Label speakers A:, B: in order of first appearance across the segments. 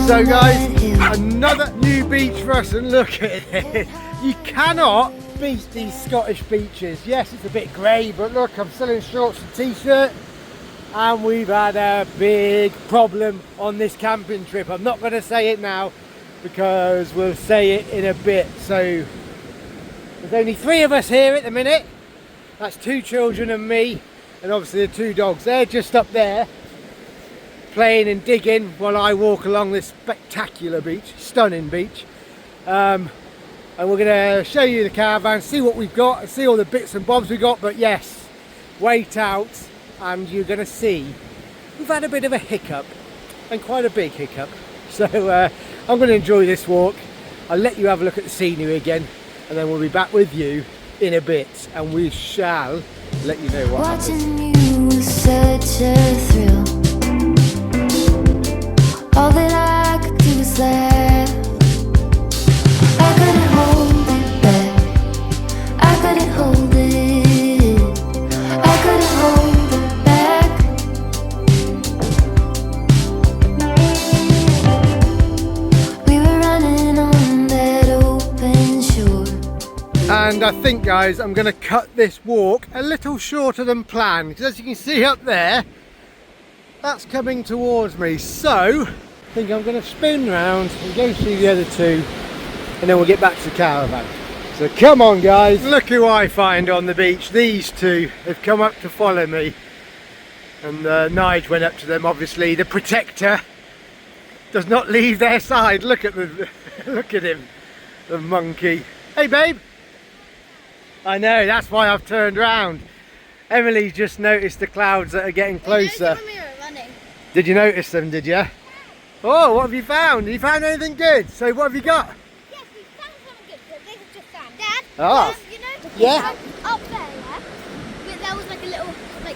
A: So guys, another new beach for us, and look at it. You cannot beat these Scottish beaches. Yes, it's a bit grey, but look, I'm still in shorts and t-shirt, and we've had a big problem on this camping trip. I'm not going to say it now because we'll say it in a bit. So there's only 3 of us here at the minute. That's 2 children and me, and obviously the 2 dogs. They're just up there playing and digging while I walk along this spectacular beach, stunning beach. And we're going to show you the caravan, see what we've got, and see all the bits and bobs we got. But yes, wait out and you're going to see we've had a bit of a hiccup, and quite a big hiccup. So I'm going to enjoy this walk. I'll let you have a look at the scenery again, and then we'll be back with you in a bit, and we shall let you know what happens.
B: Watching you was such a thrill. All that I could do was laugh. I couldn't hold it back. I couldn't hold it. I couldn't hold it back. We were running on that open shore.
A: And I think, guys, I'm going to cut this walk a little shorter than planned, because as you can see up there, that's coming towards me. So I think I'm going to spin round and go see the other 2, and then we'll get back to the caravan. So come on guys, look who I find on the beach. These 2 have come up to follow me, and Nige went up to them. Obviously the protector does not leave their side. Look at the look at him, the monkey. Hey babe. I know, that's why I've turned round. Emily's just noticed the clouds that are getting closer. Did you notice them, did you? Oh, what have you found? Have you found anything good? So what have you got?
C: Yes, we found something good, but this is just sand. Dad,
A: Oh.
C: you know,
A: Yeah.
C: up there, there was like a little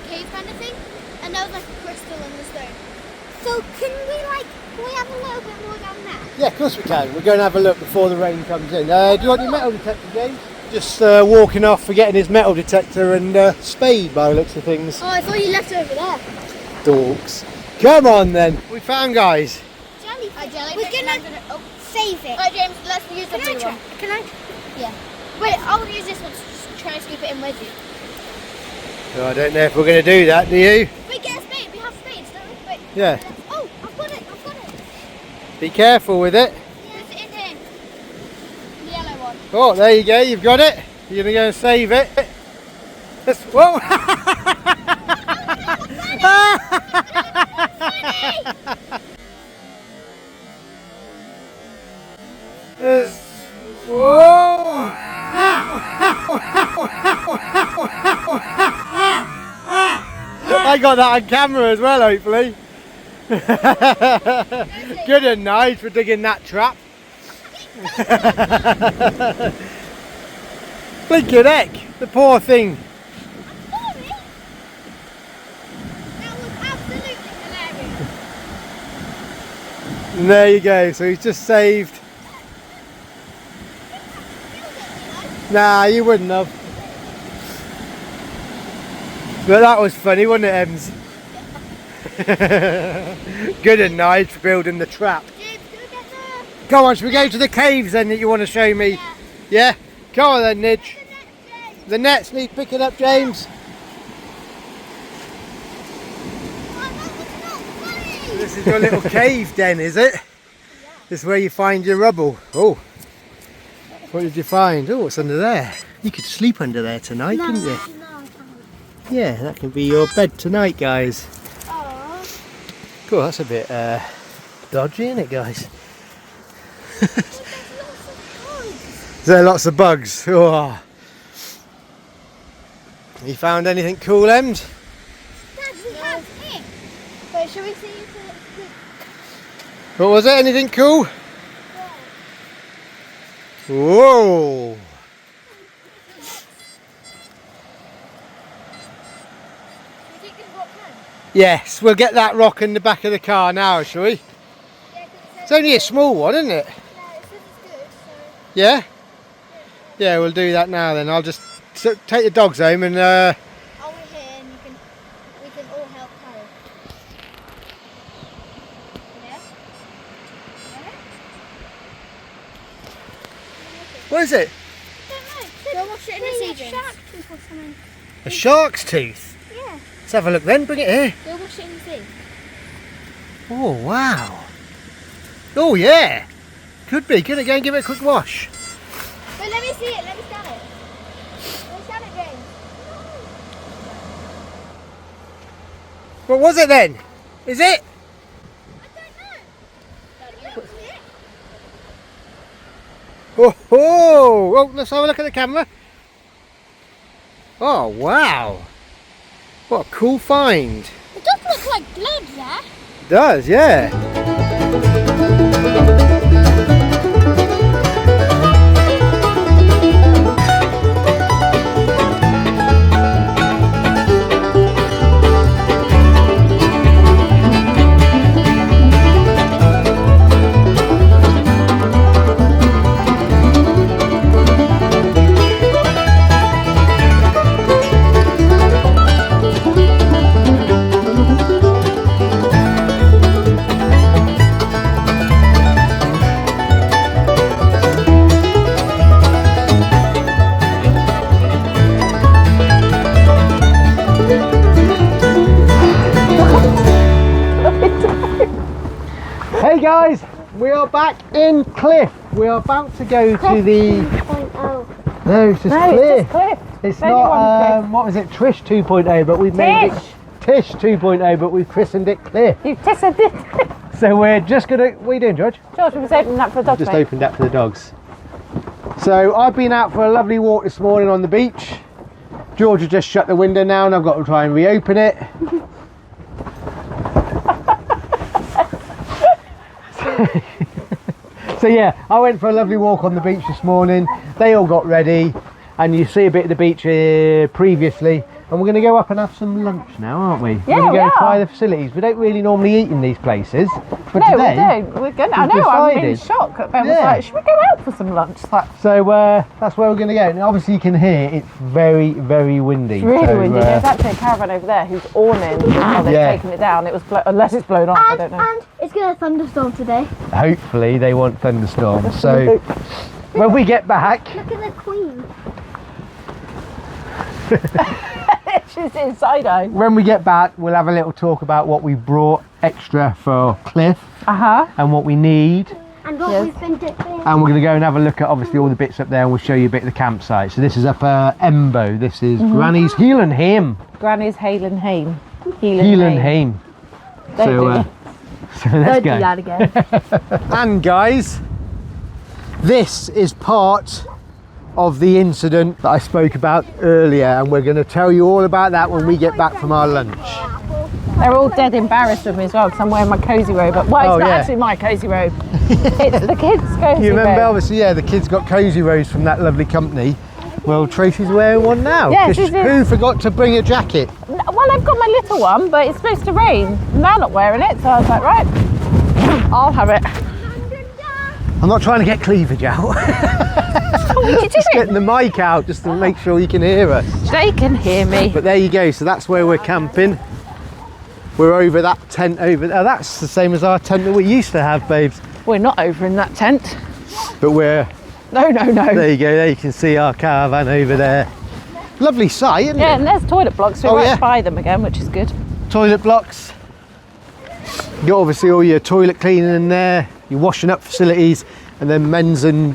C: cave kind of thing, and there was like a crystal in the stone. So can we have a little bit more down there?
A: Yeah, of course we can. We're going to have a look before the rain comes in. Do you want your metal detector, James? Just walking off, forgetting his metal detector and spade by the looks of things.
C: Oh, I thought you left it over there.
A: Dorks. Come on then. We found, guys.
C: We're gonna save it. Alright, James, let's use the blue one. Can I? Yeah. Wait, I'll use this one to try and scoop it in with you.
A: Oh, I don't know if we're going to do that, do you?
C: Wait, get a spade. We have spades, don't we? Wait.
A: Yeah.
C: Oh, I've got it.
A: Be careful with it.
C: Yeah, it's in here. The yellow one.
A: Oh, there you go. You've got it. You're going to go and save it. Let's, whoa. Whoa! I got that on camera as well, hopefully. Good and nice for digging that trap. Blinking heck, the poor thing.
C: That was absolutely hilarious.
A: And there you go, so he's just saved. Nah, you wouldn't have. But that was funny, wasn't it, Ems? Good and nice for building the trap.
C: James, go get the...
A: Come on, should we go to the caves then that you want to show me? Yeah? Come on then, Nidge. The nets need picking up, James. This is your little cave den, is it? This is where you find your rubble. Oh. What did you find? Oh, what's under there? You could sleep under there tonight, couldn't you? Yeah, that can be your bed tonight, guys. Cool, that's a bit dodgy, isn't it, guys? Is there lots of bugs? Oh. You found anything cool, Ems?
C: Dad, we have it. Wait, shall we see if it's...
A: What was it? Anything cool? Whoa! Yes, we'll get that rock in the back of the car now, shall we?
C: Yeah,
A: It's only a small one, isn't it?
C: no, it says it's good, so...
A: Yeah? Yeah, we'll do that now then. I'll just take the dogs home and
C: I'll be here and we can all help carry. Yeah?
A: What is it?
C: Go wash it in the sea drains. Shark tooth or something.
A: A shark's tooth?
C: Yeah.
A: Let's have a look then, bring it here.
C: Go wash it in the sea.
A: Oh, wow. Oh, yeah. Could be. Gonna go and give it a quick wash.
C: Wait, let me see it. Let me scan it. Let me scan it, James.
A: What was it then? Is it? Oh, oh, let's have a look at the camera. Oh, wow. What a cool find.
C: It does look like blood there.
A: It does, yeah. Hey guys, we are back in Cliff. We are about to go to the...
C: 2.0.
A: No, it's just
D: No,
A: Cliff.
D: it's just Cliff.
A: It's
D: There's your
A: not,
D: one,
A: what was it, Trish 2.0, but we've made it Tish 2.0, but we've christened it Cliff.
D: You've tested it.
A: So we're just gonna, what are you doing, George?
D: George, we was opening that for the dogs,
A: Just
D: mate.
A: opened that for the dogs. So I've been out for a lovely walk this morning on the beach. George has just shut the window now and I've got to try and reopen it. So yeah, I went for a lovely walk on the beach this morning. They all got ready and you see a bit of the beach here previously. And we're going to go up and have some lunch now, aren't we?
D: Yeah,
A: we're going to
D: we
A: go and try
D: are.
A: the facilities. We don't really normally eat in these places. But
D: No,
A: today,
D: we don't. We're going. I
A: we've
D: know. I'm in
A: decided.
D: shock. Ben was
A: Yeah.
D: like, "Should we go out for some lunch?" Like,
A: So that's where we're going to go. And obviously you can hear it's very, very windy.
D: it's really
A: So,
D: windy. There's actually a caravan over there who's awning. Oh, they've
A: Yeah.
D: taken it down. It was unless it's blown off. I don't know.
C: And it's going to thunderstorm today.
A: hopefully they want thunderstorms. So when we get back,
C: Look at the queen.
D: She's inside out.
A: when we get back, we'll have a little talk about what we brought extra for Cliff and what we need.
C: And what
D: Yes.
C: we've been doing.
A: And we're going to go and have a look at obviously all the bits up there and we'll show you a bit of the campsite. So this is up Embo. This is Grannies Heilan Hame.
D: Grannies Heilan Hame.
A: Heilan Hame.
D: Don't do it.
A: So let's
D: Don't
A: go.
D: do that again.
A: And guys, this is part of the incident that I spoke about earlier and we're going to tell you all about that when we get back from our lunch.
D: They're all dead embarrassed of me as well because I'm wearing my cosy robe. But well, it's
A: Oh,
D: not
A: yeah.
D: actually my cosy robe. It's the kids' cozy
A: You remember,
D: robe.
A: obviously, yeah, the kids got cosy robes from that lovely company. Well, Tracy's wearing one now.
D: Yeah,
A: 'cause
D: she's in-
A: who forgot to bring a jacket?
D: Well, I've got my little one, but it's supposed to rain. And they're not wearing it, so I was like, right, I'll have it.
A: I'm not trying to get cleavage out.
D: What are you
A: Just
D: doing?
A: getting the mic out just to make sure you can hear us.
D: They can hear me.
A: But there you go. So that's where we're camping. We're over that tent over there. That's the same as our tent that we used to have, babes.
D: We're not over in that tent.
A: But we're,
D: No.
A: there you go. There you can see our caravan over there. Lovely sight, isn't
D: Yeah,
A: it?
D: and there's toilet blocks. So
A: Oh,
D: we're
A: yeah.
D: right by them again, which is good.
A: Toilet blocks. You got obviously all your toilet cleaning in there, your washing up facilities, and then men's and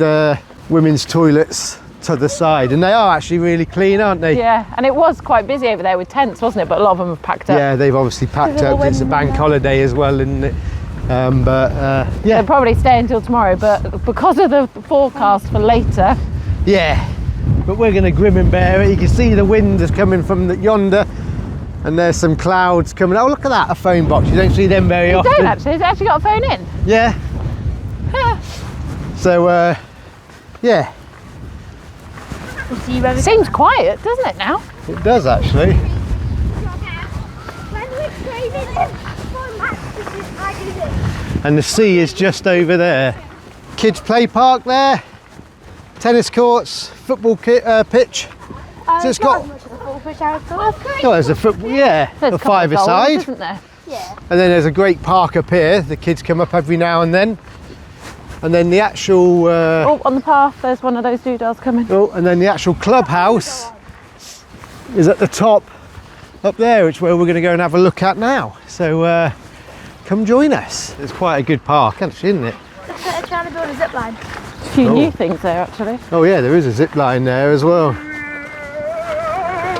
A: women's toilets to the side. And they are actually really clean, aren't they?
D: Yeah, and it was quite busy over there with tents, wasn't it? But a lot of them have packed up.
A: Yeah, they've obviously packed up. It's a bank holiday as well, isn't it? Yeah,
D: They'll probably stay until tomorrow, but because of the forecast for later,
A: yeah. But we're going to grim and bear it. You can see the wind is coming from yonder, and there's some clouds coming. Oh, look at that, a phone box. You don't see them very often.
D: don't actually. It's actually got a phone in.
A: Yeah. So, yeah,
D: Seems quiet, doesn't it now?
A: it does actually.
C: When we're training for matches, I do this.
A: And the sea is just over there. Kids play park there. Tennis courts, football pitch. So it's got, oh, there's a football, yeah,
D: There's
A: a
D: a couple of goals,
A: five-a-side.
D: isn't there?
C: Yeah.
A: And then there's a great park up here. The kids come up every now and then. And then the actual...
D: Oh, on the path, there's one of those doodles coming.
A: Oh, and then the actual clubhouse is at the top up there, which where we're going to go and have a look at now. So come join us. It's quite a good park, actually, isn't it?
C: They're trying to build a zip line.
D: A few new things there, actually.
A: Oh yeah, there is a zip line there as well.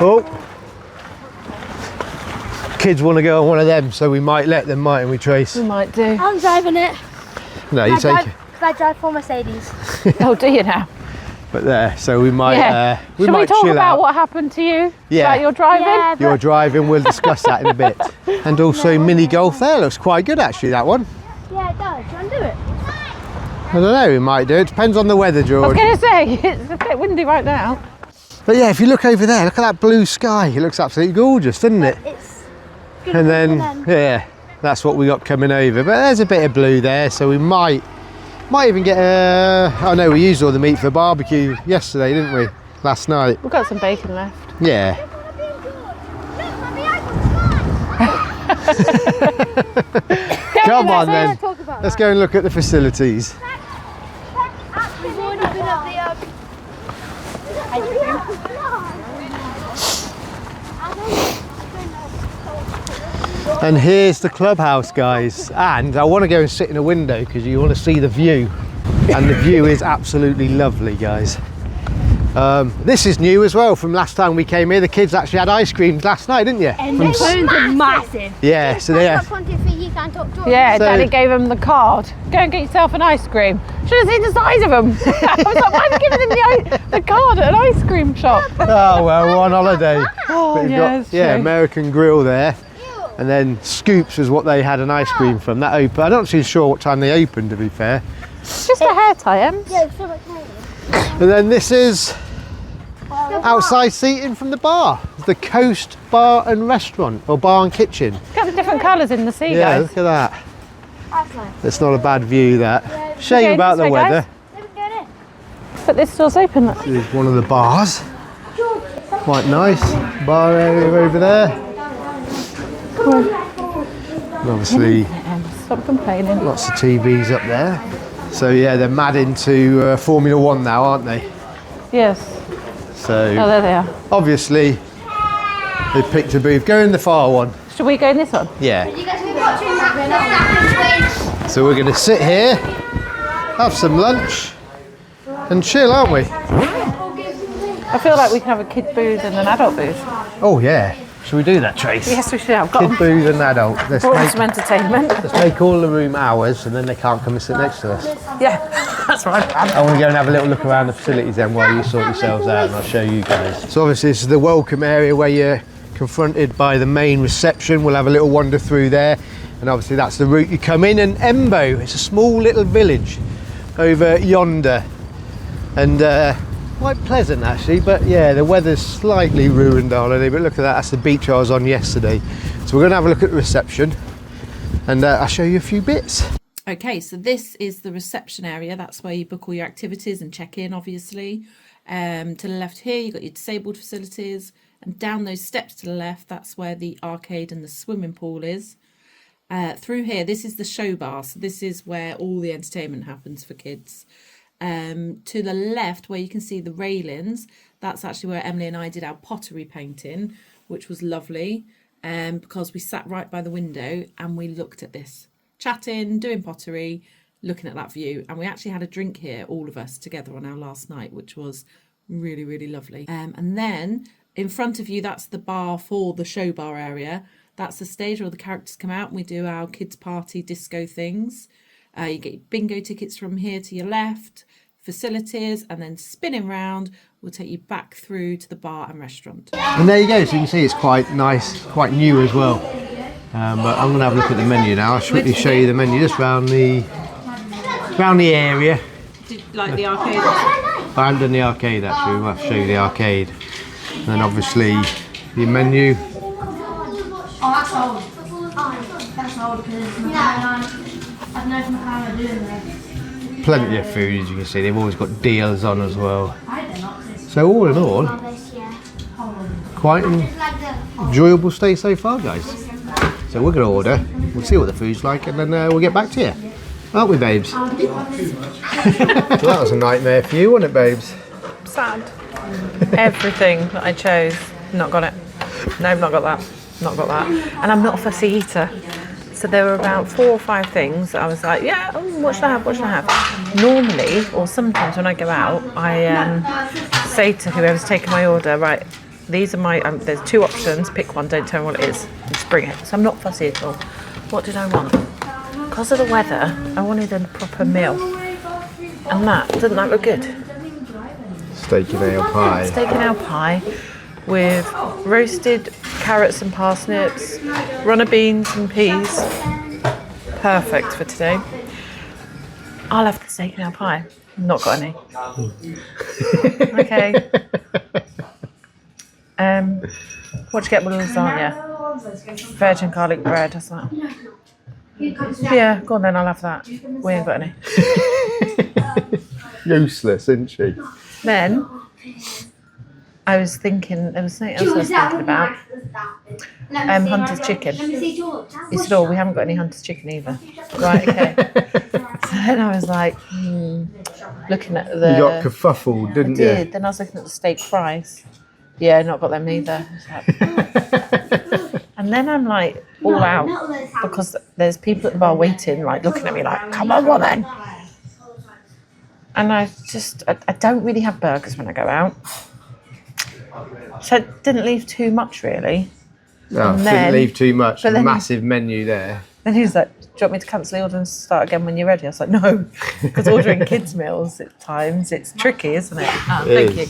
A: Oh, kids want to go on one of them, so we might let them, mightn't we, Trace?
D: We might do.
C: I'm driving it.
A: No, you take it.
C: I drive for Mercedes.
D: Oh, do you now?
A: But there, so we might.
D: Yeah.
A: We
D: Shall
A: might
D: we talk
A: chill
D: about
A: out.
D: what happened to you?
A: Yeah.
D: About your driving?
C: Yeah,
A: You're driving. We'll discuss that in a bit. And also mini golf there looks quite good, actually. That one.
C: Yeah, it does. Do you want to do it?
A: I don't know. We might do it. Depends on the weather,
D: I was
A: George.
D: going to say, it's a bit windy right now.
A: But yeah, if you look over there, look at that blue sky. It looks absolutely gorgeous, doesn't it?
C: It's good.
A: And then, yeah, that's what we got coming over. But there's a bit of blue there, so we might even get oh no, we used all the meat for barbecue yesterday, didn't we? Last night.
D: We've got some bacon left.
A: Yeah. Come on then. Let's go and look at the facilities.
C: We've already been up the
A: And here's the clubhouse, guys. And I want to go and sit in a window because you want to see the view. And the view is absolutely lovely, guys. This is new as well from last time we came here. The kids actually had ice cream last night, didn't you?
C: And the phones are massive.
A: Yeah, so they
D: Yeah,
A: So-
D: Daddy gave him the card. Go and get yourself an ice cream. Should have seen the size of them. I was like, why have you given him the card at an ice cream shop?
A: Oh well, we're on holiday.
D: Oh,
A: But we've
D: yeah,
A: got,
D: it's
A: yeah,
D: true.
A: American Grill there. And then Scoops is what they had an ice cream from. That open. I'm not too sure what time they opened, to be fair.
D: It's just a hair tie, Em.
C: Yeah, so much money.
A: And then this is outside seating from the bar. It's the Coast Bar and Restaurant, or Bar and Kitchen.
D: Look at the different colours in the sea,
A: Yeah,
D: guys.
A: look at that.
C: That's nice.
A: That's not a bad view, that. Shame
D: Okay,
A: about
D: this
A: the
D: way, guys.
A: weather.
C: Let me go in.
D: But this door's open. Look.
A: This is one of the bars. Quite nice. Bar area over there. And obviously,
D: Em, stop complaining.
A: lots of TVs up there. So yeah, they're mad into Formula One now, aren't they?
D: Yes.
A: So
D: Oh, there they are.
A: obviously, they picked a booth. Go in the far one.
D: Should we go in this one?
A: Yeah.
C: You guys be watching that.
A: So we're going to sit here, have some lunch, and chill, aren't we?
D: I feel like we can have a kid booth and an adult booth.
A: Oh yeah. Should we do that, Trace?
D: Yes, we should. I've got
A: Kid
D: them.
A: booth and adult. Let's
D: Brought
A: make,
D: some entertainment.
A: let's make all the room ours, and then they can't come and sit next to us.
D: Yeah, that's right.
A: I want to go and have a little look around the facilities then while you sort yourselves out, and I'll show you guys. So obviously this is the welcome area where you're confronted by the main reception. We'll have a little wander through there, and obviously that's the route you come in. And Embo, it's a small little village over yonder, and quite pleasant actually, but yeah, the weather's slightly ruined our holiday. But look at that, that's the beach I was on yesterday. So we're going to have a look at the reception, and I'll show you a few bits.
E: Okay, so this is the reception area. That's where you book all your activities and check in, obviously. To the left here, you've got your disabled facilities. And down those steps to the left, that's where the arcade and the swimming pool is. Through here, this is the show bar. So this is where all the entertainment happens for kids. To the left, where you can see the railings, that's actually where Emily and I did our pottery painting, which was lovely, because we sat right by the window and we looked at this, chatting, doing pottery, looking at that view. And we actually had a drink here, all of us together on our last night, which was really, really lovely. And then in front of you, that's the bar for the show bar area. That's the stage where the characters come out and we do our kids party disco things. You get your bingo tickets from here to your left, facilities, and then spinning round will take you back through to the bar and restaurant.
A: And there you go, so you can see it's quite nice, quite new as well. But I'm going to have a look at the menu now. I'll quickly show you the menu just round the area.
E: Like the arcade?
A: I haven't done the arcade actually, we'll have to show you the arcade. And then obviously the menu.
C: Oh, that's old. That's old because I've known from how I'm doing there.
A: Plenty of food, as you can see. They've always got deals on as well. So all in all, quite an enjoyable stay so far, guys. So we're going to order. We'll see what the food's like, and then we'll get back to you. Aren't we, babes? Well, that was a nightmare for you, wasn't it, babes?
D: Sad. Everything that I chose, not got it. No, not got that. Not got that. And I'm not a fussy eater. So there were about 4 or 5 things that I was like, yeah, what should I have? What should I have? Normally, or sometimes when I go out, I say to whoever's taking my order, right, these are my, there's 2 options, pick one, don't tell me what it is, just bring it. So I'm not fussy at all. What did I want? Because of the weather, I wanted a proper meal. And doesn't that look good?
A: Steak and ale pie.
D: Steak and ale pie with roasted carrots and parsnips, runner beans and peas. Perfect for today. I'll have the steak and ale pie. Not got any. Okay. What do you get with lasagna? Virgin garlic bread, that's that. Yeah, go on then, I'll have that. We ain't got any.
A: Useless, isn't she?
D: Then I was thinking, there was something else I was thinking about. Hunter's chicken. He said, oh, we haven't got any Hunter's chicken either. Right, okay. So then I was like, looking at the...
A: You got kerfuffled, didn't you?
D: I did. Then I was looking at the steak fries. Yeah, not got them either. And then I'm like, all out, because there's people at the bar waiting, like looking at me like, come on, woman. And I don't really have burgers when I go out. So it didn't leave too much, really.
A: No, didn't leave too much.
D: But then-
A: Massive menu there.
D: Then he was like, do you want me to cancel the order and start again when you're ready? I was like, no, because ordering kids' meals at times, it's tricky, isn't it? Oh, thank you.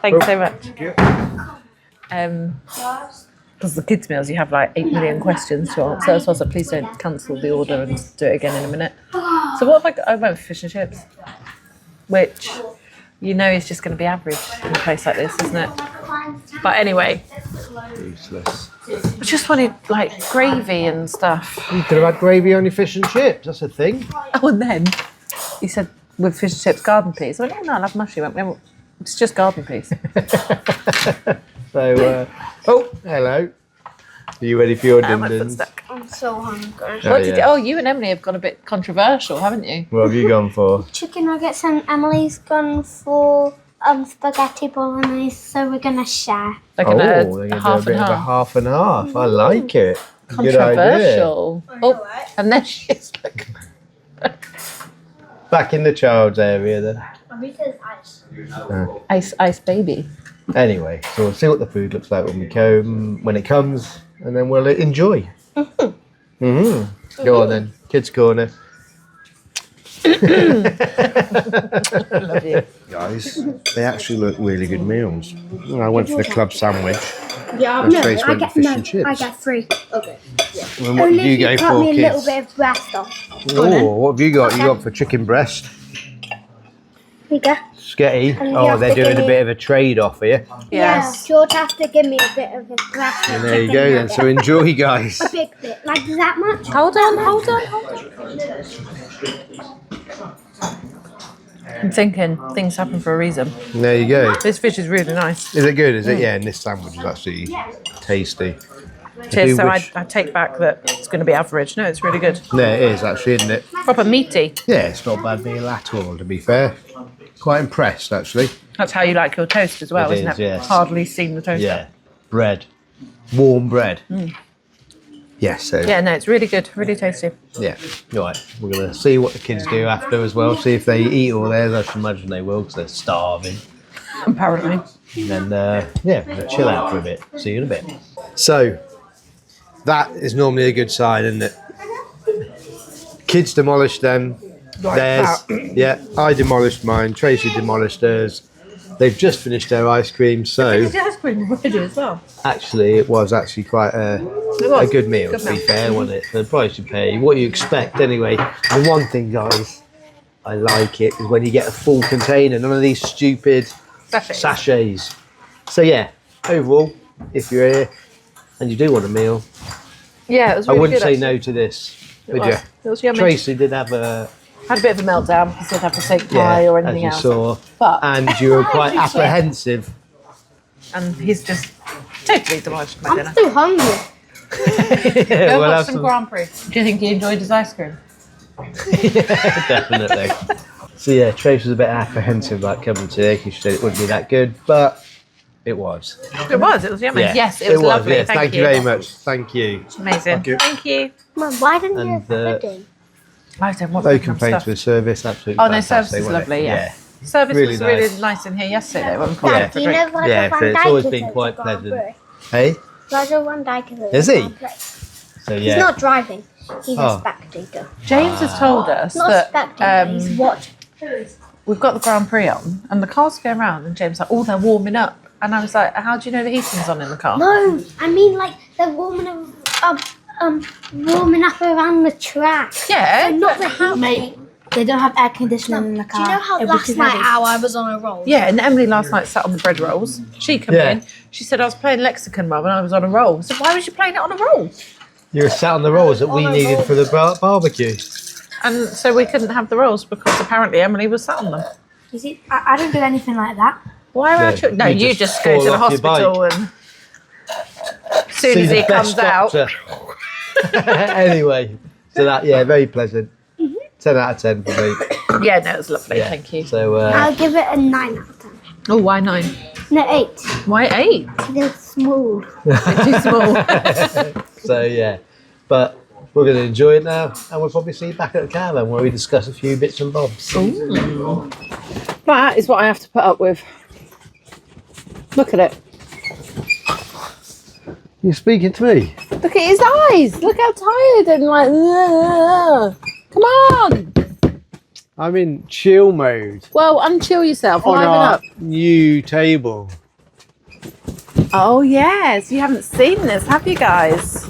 D: Thanks so much. Because the kids' meals, you have like 8 million questions to answer. So I was like, please don't cancel the order and do it again in a minute. So what have I got? I went for fish and chips, which you know is just going to be average in a place like this, isn't it? But anyway,
A: Useless.
D: I just wanted like gravy and stuff.
A: You could have had gravy on your fish and chips, that's a thing.
D: Oh, and then he said, with fish and chips, garden peas. I went, oh no, I'll have mushroom. It's just garden peas.
A: So, oh, hello. Are you ready for your
D: My foot's
A: din-dins?
D: stuck.
C: I'm so hungry.
A: Oh,
D: What did
A: yeah.
D: you and Emily have gone a bit controversial, haven't you?
A: What have you gone for?
C: Chicken nuggets and Emily's gone for spaghetti bolognese, so we're gonna share.
D: Like
A: they're going to do
D: half
A: a bit
D: and
A: of a
D: half.
A: half and half. I like it. Good idea.
D: Controversial. Oh, and then she's like,
A: Back in the child's area then.
D: ice baby.
A: Anyway, so we'll see what the food looks like when it comes, and then we'll enjoy. Go on then, kids' corner.
D: Love you.
F: Guys, they actually look really good meals. I went for the club sandwich.
C: Yeah,
F: And Trace went for fish and chips.
C: I get 3. Okay.
A: And what did you go
C: cut
A: for,
C: me a little
A: kids?
C: bit of breast off.
A: Oh, what have you got? You got for chicken breast?
C: Here you go.
A: Sketty.
C: And you
A: Oh,
C: have
A: they're
C: to
A: doing
C: give
A: a
C: me-
A: bit of a trade-off here.
D: Yes.
C: Yeah, George has to give me a bit of his breast.
A: And there you go then. So enjoy, guys.
C: A big bit. Like that much?
D: Hold on. I'm thinking things happen for a reason.
A: There you go.
D: This fish is really nice.
A: Is it good? Is it? Yeah, and this sandwich is actually tasty.
D: Cheers.
A: do
D: So
A: wish-
D: I take back that it's going to be average. No, it's really good.
A: Yeah, it is actually, isn't it?
D: Proper meaty.
A: Yeah, it's not a bad meal at all, to be fair. Quite impressed, actually.
D: That's how you like your toast as well,
A: It
D: isn't
A: is,
D: it?
A: yes.
D: Hardly seen the toaster.
A: Yeah. Bread. Warm bread. Yes, so
D: Yeah, no, it's really good. Really tasty.
A: yeah. Right, we're going to see what the kids do after as well. See if they eat all theirs. I should imagine they will because they're starving.
D: Apparently.
A: And then, yeah, we're going to chill out for a bit. See you in a bit. So, that is normally a good sign, isn't it? Kids demolished them. Theirs. Yeah, I demolished mine. Tracy demolished hers. They've just finished their ice cream, so
D: ice cream already as well.
A: actually it was actually quite a good meal, to be fair, wasn't it? For the price you pay, what you expect anyway. The one thing, guys, I like it is when you get a full container, none of these stupid sachets. So yeah, overall, if you're here and you do want a meal,
D: Yeah, it was
A: I
D: really
A: wouldn't
D: good,
A: say
D: actually.
A: no to this, would
D: was.
A: you?
D: It was yummy.
A: Tracy did have a
D: Had a bit of a meltdown because he didn't have the steak pie or anything
A: as
D: else.
A: you saw,
D: But-
A: and you were quite apprehensive.
D: And he's just totally demolished my
C: I'm
D: dinner.
C: still hungry.
D: Go
A: We'll
D: watch
A: have
D: some
A: some-
D: Grand Prix. Do you think he enjoyed his ice cream?
F: Definitely. So yeah, Trace was a bit apprehensive about coming today because she said it wouldn't be that good, but it was.
D: It was yummy.
F: Yeah,
D: Yes, it was lovely.
F: Yes.
D: Thank
F: you very much. Thank you.
D: Amazing. Thank you.
C: Mum, why didn't you
F: And,
C: have pudding?
D: I don't want
F: No
D: that kind of
F: complaints
D: stuff.
F: with service. Absolutely.
D: Oh no,
F: fantastic,
D: service is
F: wasn't it?
D: lovely. Yeah. Service
F: Really
D: was
F: nice.
D: really nice in here yesterday when we
F: Yeah.
D: popped
C: Do
D: for
C: you
D: a
C: know
D: drink.
C: Roger
F: Yeah,
C: Van
F: so it's
C: Dijk
F: always
C: is
F: been
C: at
F: quite
C: the Grand
F: pleasant.
C: Prix?
F: Hey.
C: Roger Van Dijk is at
F: Is
C: the
F: he?
C: Grand Prix.
F: So yeah.
C: He's not driving. He's
F: Oh.
C: a spectator.
D: James has told us
C: Not a
D: that
C: spectator. He's watching.
D: we've got the Grand Prix on and the car's going around and James like, oh, they're warming up. And I was like, how do you know the heating's on in the car?
C: No, I mean like they're warming up around the track.
D: Yeah.
C: So not the heat.
G: Mate, they don't have air conditioning in the car.
C: Do you know how
G: It'd be
C: last
G: too
C: night
G: heavy.
C: I was on a roll?
D: Yeah, and Emily last night sat on the bread rolls. She came
F: Yeah.
D: in. She said, I was playing Lexicon, Mum, and I was on a roll. So why was you playing it on a roll?
F: You were sat on the rolls that we needed for the barbecue.
D: And so we couldn't have the rolls because apparently Emily was sat on them.
G: You see, I don't do anything like that.
D: Why are
F: No,
D: our children? No,
F: you
D: you
F: just
D: just go to
F: fall
D: the
F: off your
D: hospital and as soon
F: See
D: as
F: the
D: he
F: best
D: comes out.
F: doctor. Anyway, so that very pleasant. 10 out of 10 for me.
D: Yeah, no, it was lovely.
F: Yeah.
D: Thank you.
F: So
C: I'll give it a 9 out of 10.
D: Oh, why 9?
C: No, 8.
D: Why 8?
C: They're small.
D: Too small.
F: so yeah, but we're going to enjoy it now, and we'll probably see you back at the Caravan where we discuss a few bits and bobs.
D: That is what I have to put up with. Look at it.
F: You're speaking to me?
D: Look at his eyes. Look how tired and like. Ugh. Come on.
F: I'm in chill mode
D: Well, unchill yourself.
F: on
D: Liven
F: our
D: up.
F: new table.
D: Oh yes, you haven't seen this, have you guys?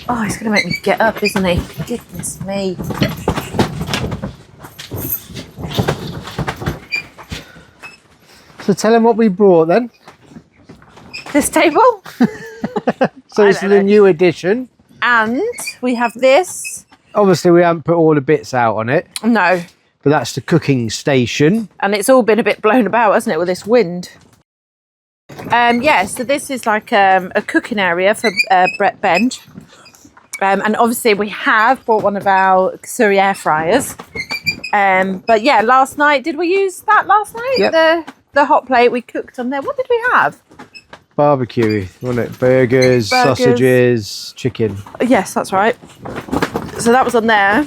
D: Oh, he's gonna make me get up, isn't he? Goodness me.
F: So tell him what we brought then.
D: This table,
F: So
D: I
F: it's
D: don't
F: the
D: know.
F: new edition.
D: and we have this.
F: Obviously, we haven't put all the bits out on it,
D: No,
F: but that's the cooking station.
D: and it's all been a bit blown about, hasn't it, with this wind? Yeah, so this is like a cooking area for Brett Benj. And obviously we have bought one of our Surrey air fryers. But yeah, last night, did we use that last night?
F: Yep.
D: The hot plate we cooked on there. What did we have?
F: Barbecue, wasn't it? Burgers, sausages, chicken.
D: Yes, that's right. So that was on there.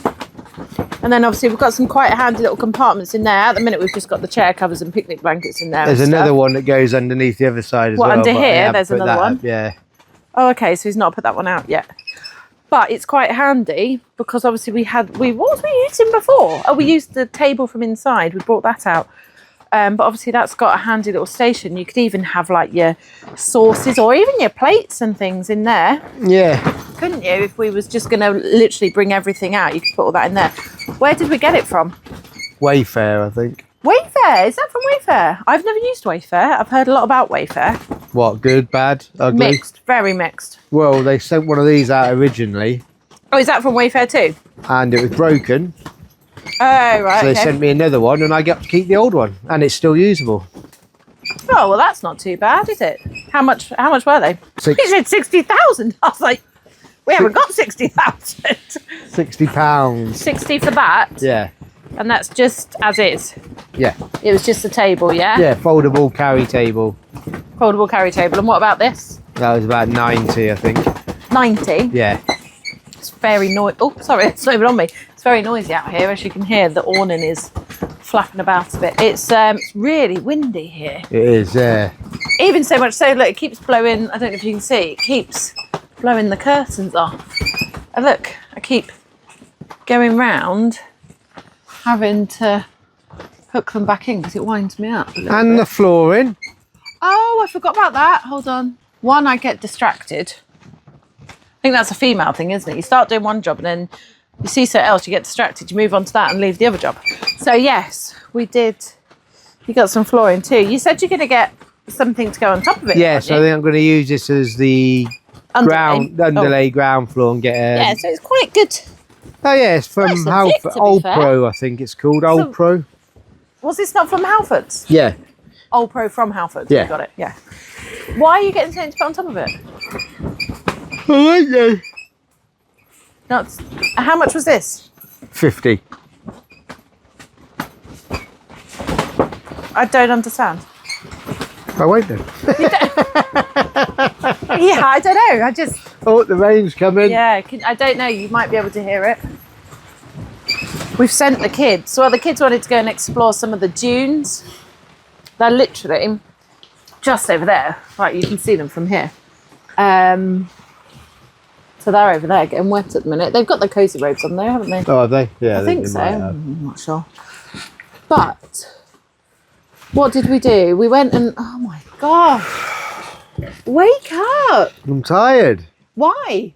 D: And then obviously we've got some quite handy little compartments in there. At the minute we've just got the chair covers and picnic blankets in there.
F: There's
D: and
F: another
D: stuff.
F: one that goes underneath the other side as
D: What,
F: well.
D: under
F: but I
D: here?
F: haven't
D: There's
F: put
D: another
F: that
D: one?
F: up, yeah.
D: Oh, okay, so he's not put that one out yet. But it's quite handy because obviously what was we using before? Oh, we used the table from inside. We brought that out. But obviously that's got a handy little station. You could even have like your sauces or even your plates and things in there,
F: Yeah.
D: couldn't you? If we was just going to literally bring everything out, you could put all that in there. Where did we get it from?
F: Wayfair, I think.
D: Wayfair. Is that from Wayfair? I've never used Wayfair. I've heard a lot about Wayfair.
F: What, good, bad, ugly?
D: Mixed, very mixed.
F: Well, they sent one of these out originally
D: Oh, is that from Wayfair too?
F: and it was broken.
D: Oh, right.
F: So they
D: okay.
F: sent me another one and I got to keep the old one and it's still usable.
D: Oh, well, that's not too bad, is it? How much were they?
F: Six-
D: He said 60,000. I was like, we haven't got 60,000.
F: £60.
D: 60 for that,
F: Yeah.
D: and that's just as is.
F: Yeah.
D: It was just a table, yeah?
F: Yeah, foldable carry table.
D: Foldable carry table. And what about this?
F: That was about 90, I think.
D: 90.
F: Yeah.
D: It's very noisy. Oh, sorry, it's not even on me. It's very noisy out here. As you can hear, the awning is flapping about a bit. It's really windy here.
F: It is, yeah.
D: Even so much so, look, it keeps blowing. I don't know if you can see. It keeps blowing the curtains off. And look, I keep going round, having to hook them back in because it winds me up a little
F: And
D: bit.
F: the flooring.
D: Oh, I forgot about that. Hold on. One, I get distracted. I think that's a female thing, isn't it? You start doing one job and then you see something else, you get distracted, you move on to that and leave the other job. So yes, we did. You got some flooring too. You said you're going to get something to go on top of it.
F: Yes, I
D: aren't you?
F: think I'm going to use this as the underlay ground floor and get a...
D: Yeah, so it's quite good.
F: Oh yeah, it's from
D: Nice and
F: Half-
D: thick, to be
F: Old
D: fair.
F: Pro, I think it's called. Old Pro.
D: Was this not from Halfords?
F: Yeah.
D: Old Pro from Halfords.
F: Yeah.
D: You got it. Yeah. Why are you getting something to put on top of it?
F: I like that.
D: Not. How much was this?
A: 50.
D: I don't understand.
A: I won't then.
D: Yeah, I don't know. I just,
A: Oh, the rain's coming.
D: yeah, I don't know. You might be able to hear it. We've sent the kids. Well, the kids wanted to go and explore some of the dunes. They're literally just over there. Right, you can see them from here. So they're over there getting wet at the minute. They've got their cosy robes on there, haven't they?
A: Oh, have they? Yeah,
D: I think
A: they
D: so.
A: might have.
D: I'm not sure. But what did we do? We went and, oh my gosh, wake up.
A: I'm tired.
D: Why?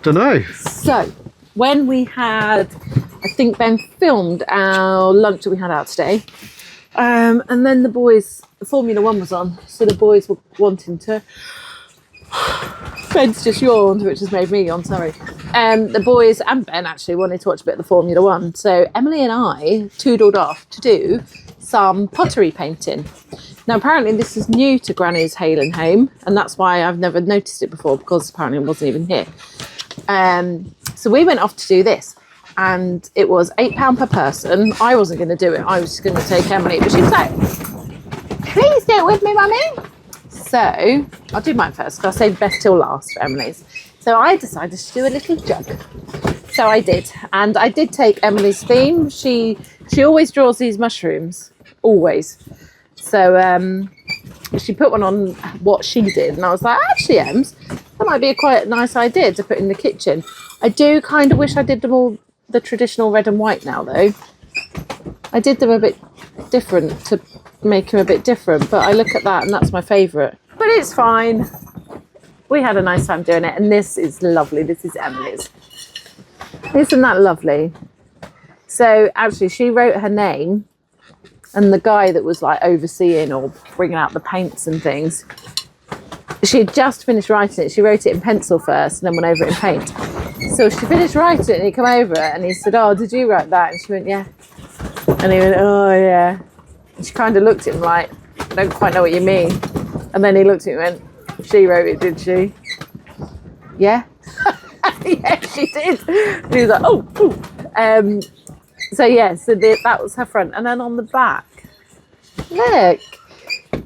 A: Don't know.
D: So when we had, I think Ben filmed our lunch that we had out today. And then the boys, Formula One was on. So the boys were wanting to, Ben's just yawned, which has made me yawn, sorry. The boys and Ben actually wanted to watch a bit of the Formula One. So Emily and I toodled off to do some pottery painting. Now apparently this is new to Grannies Heilan Hame, and that's why I've never noticed it before, because apparently it wasn't even here. So we went off to do this, and it was £8 per person. I wasn't going to do it. I was just going to take Emily, but she was like, please do it with me, mummy. So I'll do mine first, because I saved best till last for Emily's. So I decided to do a little jug. So I did, and I did take Emily's theme. She always draws these mushrooms, always. So she put one on what she did, and I was like, actually, Ems, that might be a quite nice idea to put in the kitchen. I do kind of wish I did them all the traditional red and white now, though. I did them a bit different to make them a bit different, but I look at that and that's my favourite. But it's fine. We had a nice time doing it, and this is lovely. This is Emily's. Isn't that lovely? So actually, she wrote her name, and the guy that was like overseeing or bringing out the paints and things, she had just finished writing it. She wrote it in pencil first and then went over it in paint. So she finished writing it and he came over and he said, oh, did you write that? And she went, yeah. And he went, oh, yeah. And she kind of looked at him like, I don't quite know what you mean. And then he looked at me and went, she wrote it, did she? Yeah. Yeah, she did. And he was like, oh, ooh. So yeah, so that was her front. And then on the back, look.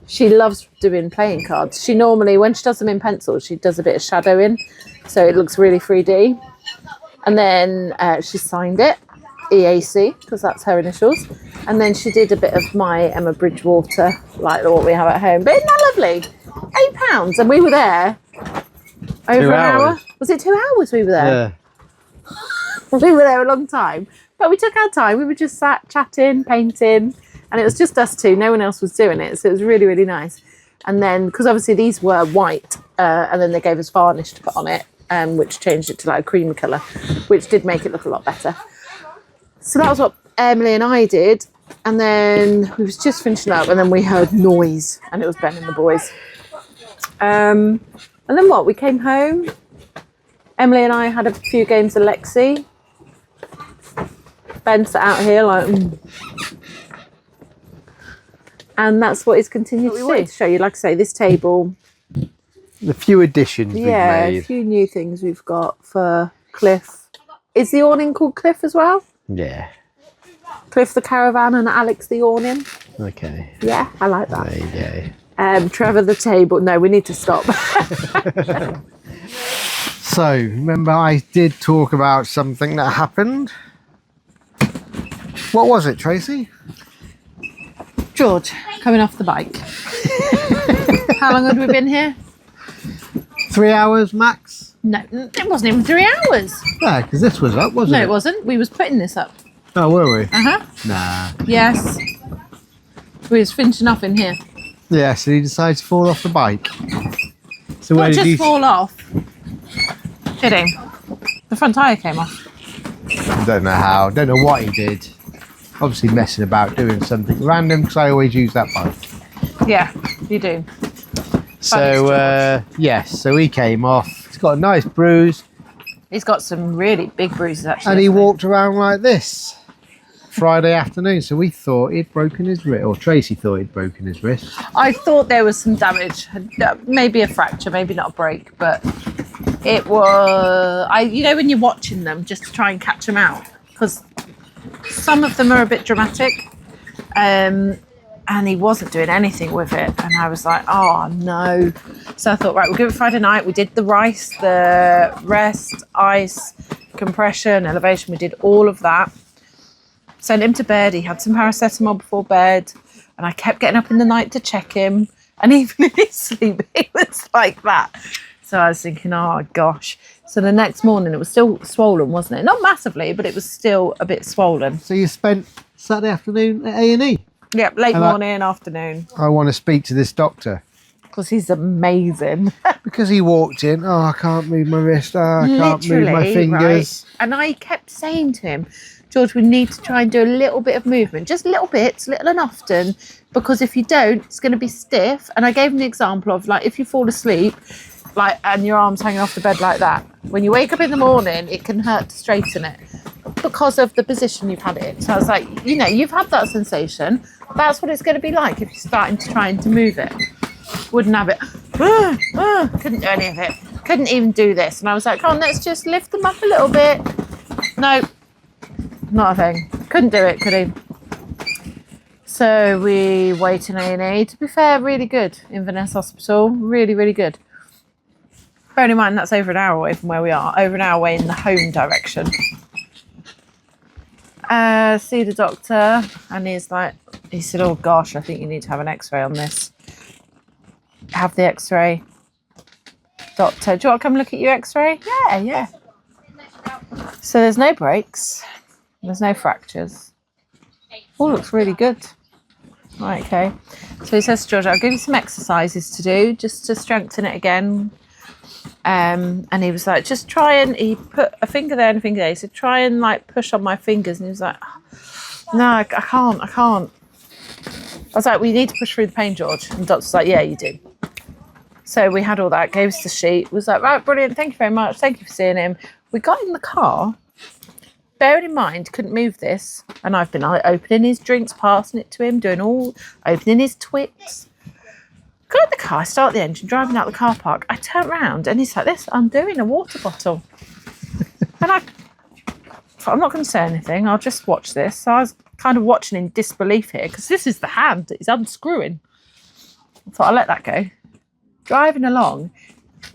D: She loves doing playing cards. She normally, when she does them in pencil, she does a bit of shadowing, so it looks really 3D. And then she signed it, EAC, because that's her initials. And then she did a bit of my Emma Bridgewater, like what we have at home. But isn't that lovely? £8, and we were there over
A: 2
D: an hour.
A: hours.
D: Was it 2 hours we were there?
A: Yeah.
D: We were there a long time, but we took our time. We were just sat chatting, painting. And it was just us two, no one else was doing it. So it was really, really nice. And then, because obviously these were white, and then they gave us varnish to put on it, which changed it to like a cream colour, which did make it look a lot better. So that was what Emily and I did. And then we was just finishing up, and then we heard noise, and it was Ben and the boys. And then what? We came home. Emily and I had a few games of Lexi. Ben sat out here like... And that's what he's continued to do. To show you, like I say, this table.
A: The few additions we've
D: Yeah,
A: made.
D: a few new things we've got for Cliff. Is the awning called Cliff as well?
A: Yeah.
D: Cliff the Caravan and Alex the awning.
A: Okay.
D: Yeah, I like that.
A: There you go.
D: Trevor the table. No, we need to stop.
A: So, remember I did talk about something that happened? What was it, Tracy?
E: George, coming off the bike. How long had we been here?
A: 3 hours max?
E: No, it wasn't even 3 hours.
A: Yeah, because this was up, wasn't it?
E: No, it wasn't. We was putting this up.
A: Oh, were we?
E: Uh-huh.
A: Nah.
E: Yes. We was finishing off in here.
A: Yeah, so he decides to fall off the bike. So where
E: Not
A: did
E: just
A: you...
E: fall off. Did he? The front tyre came off.
A: Don't know how. Don't know what he did. Obviously messing about doing something random, because I always use that bike.
E: Yeah, you do.
A: So, yes, so he came off. He's got a nice bruise.
E: He's got some really big bruises, actually.
A: And he
E: hasn't
A: walked around like this Friday afternoon. So we thought he'd broken his wrist, or Tracy thought he'd broken his wrist.
E: I thought there was some damage. Maybe a fracture, maybe not a break, but
D: It was, you know, when you're watching them just to try and catch them out, because some of them are a bit dramatic, and he wasn't doing anything with it, and I was like, oh no. So I thought, right, we'll give it Friday night. We did the rice, the rest, ice, compression, elevation. We did all of that. Sent him to bed. He had some paracetamol before bed, and I kept getting up in the night to check him, and even in his sleep it was like that. So I was thinking, oh gosh. So the next morning it was still swollen, wasn't it? Not massively, but it was still a bit swollen.
F: So you spent Saturday afternoon at A&E?
D: Yep, late morning, afternoon.
A: I want to speak to this doctor.
D: Because he's amazing.
A: Because he walked in, oh, I can't move my wrist, I can't move my fingers.
D: Right? And I kept saying to him, George, we need to try and do a little bit of movement, just little bits, little and often, because if you don't, it's going to be stiff. And I gave him the example of, like, if you fall asleep, like, and your arm's hanging off the bed like that, when you wake up in the morning, it can hurt to straighten it because of the position you've had it in. So I was like, you know, you've had that sensation. That's what it's going to be like if you're starting to try to move it. Wouldn't have it. Couldn't do any of it. Couldn't even do this. And I was like, come on, let's just lift them up a little bit. No, not a thing. Couldn't do it, could he? So we wait in A&E. To be fair, really good. Inverness Hospital. Really, really good. Bearing in mind, that's over an hour away from where we are. Over an hour away in the home direction. See the doctor, and he said, oh gosh, I think you need to have an x-ray on this. Have the x-ray. Doctor, do you want to come look at your x-ray? Yeah. So there's no breaks. There's no fractures. All looks really good. Right, okay. So he says to George, I'll give you some exercises to do just to strengthen it again. And he was like, just try, and he put a finger there and a finger there. He said, try and like push on my fingers. And he was like, no, I can't. I was like, well, you need to push through the pain, George. And the doctor's like, yeah, you do. So we had all that, gave us the sheet, was like, right, brilliant, thank you very much, thank you for seeing him. We got in the car, bearing in mind, couldn't move this, and I've been opening his drinks, passing it to him, opening his Twix. Got in the car, start the engine, driving out the car park. I turn around and he's like this, I'm doing a water bottle. And I'm not going to say anything, I'll just watch this. So I was kind of watching in disbelief here, because this is the hand that he's unscrewing. I thought, I'll let that go. Driving along,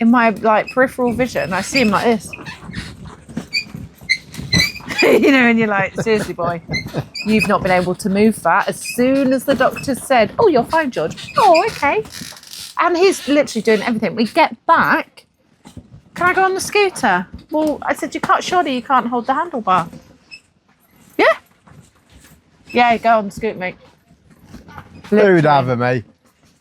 D: in my like peripheral vision, I see him like this. You know, and you're like, seriously, boy, you've not been able to move that. As soon as the doctor said, oh, you're fine, George. Oh, okay. And he's literally doing everything. We get back. Can I go on the scooter? Well, I said, you can't hold the handlebar. Yeah. Yeah, go on the scooter, mate.
A: Who'd have him, eh?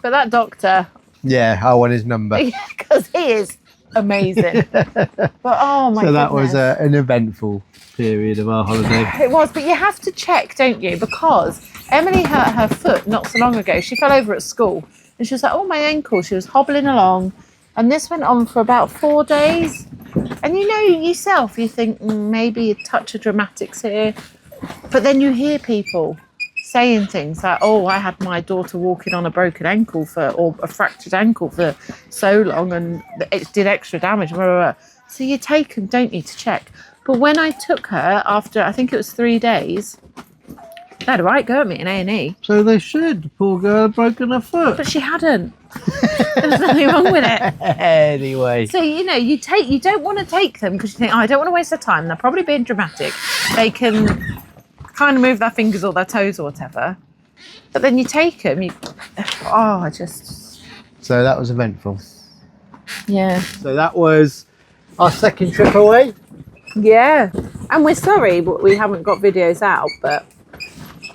D: But that doctor.
A: Yeah, I want his number.
D: Because he is amazing. But oh my goodness.
A: So that was an eventful period of our holiday.
D: It was, but you have to check, don't you? Because Emily hurt her foot not so long ago. She fell over at school and she was like, oh, my ankle. She was hobbling along. And this went on for about 4 days. And you know yourself, you think maybe a touch of dramatics here. But then you hear people saying things like, oh, I had my daughter walking on a broken ankle or a fractured ankle for so long and it did extra damage. Blah, blah, blah. So you take them, don't you, to check. But when I took her after, I think it was 3 days, they had a right go at me in A&E.
F: So they should. The poor girl had broken her foot.
D: But she hadn't. There was nothing wrong with it.
F: Anyway.
D: So, you know, you don't want to take them because you think, oh, I don't want to waste their time. They're probably being dramatic. They can kind of move their fingers or their toes or whatever. But then you take them,
F: So that was eventful.
D: Yeah.
F: So that was our second trip away.
D: Yeah. And we're sorry we haven't got videos out, but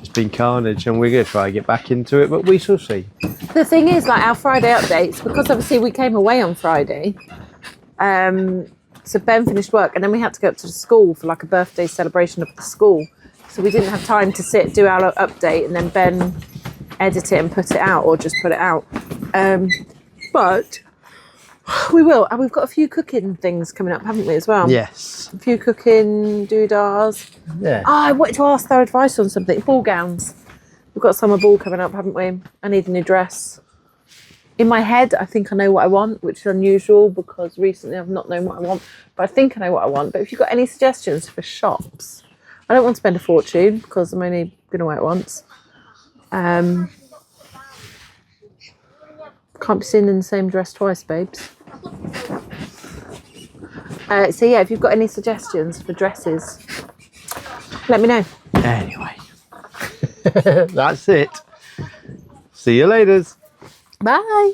F: It's been carnage and we're going to try and get back into it, but we shall see.
D: the thing is, like our Friday updates, because obviously we came away on Friday, so Ben finished work and then we had to go up to the school for like a birthday celebration of the school. So we didn't have time to do our update and then Ben edit it and put it out, or just put it out. But we will. And we've got a few cooking things coming up, haven't we, as well?
F: Yes.
D: A few cooking doodahs.
F: Yeah.
D: I wanted to ask their advice on something. Ball gowns. We've got a summer ball coming up, haven't we? I need a new dress. In my head, I think I know what I want, which is unusual because recently I've not known what I want. But I think I know what I want. But if you've got any suggestions for shops, I don't want to spend a fortune because I'm only going to wear it once. Can't be seen in the same dress twice, babes. So yeah, if you've got any suggestions for dresses, let me know.
F: Anyway, that's it. See you later.
D: Bye.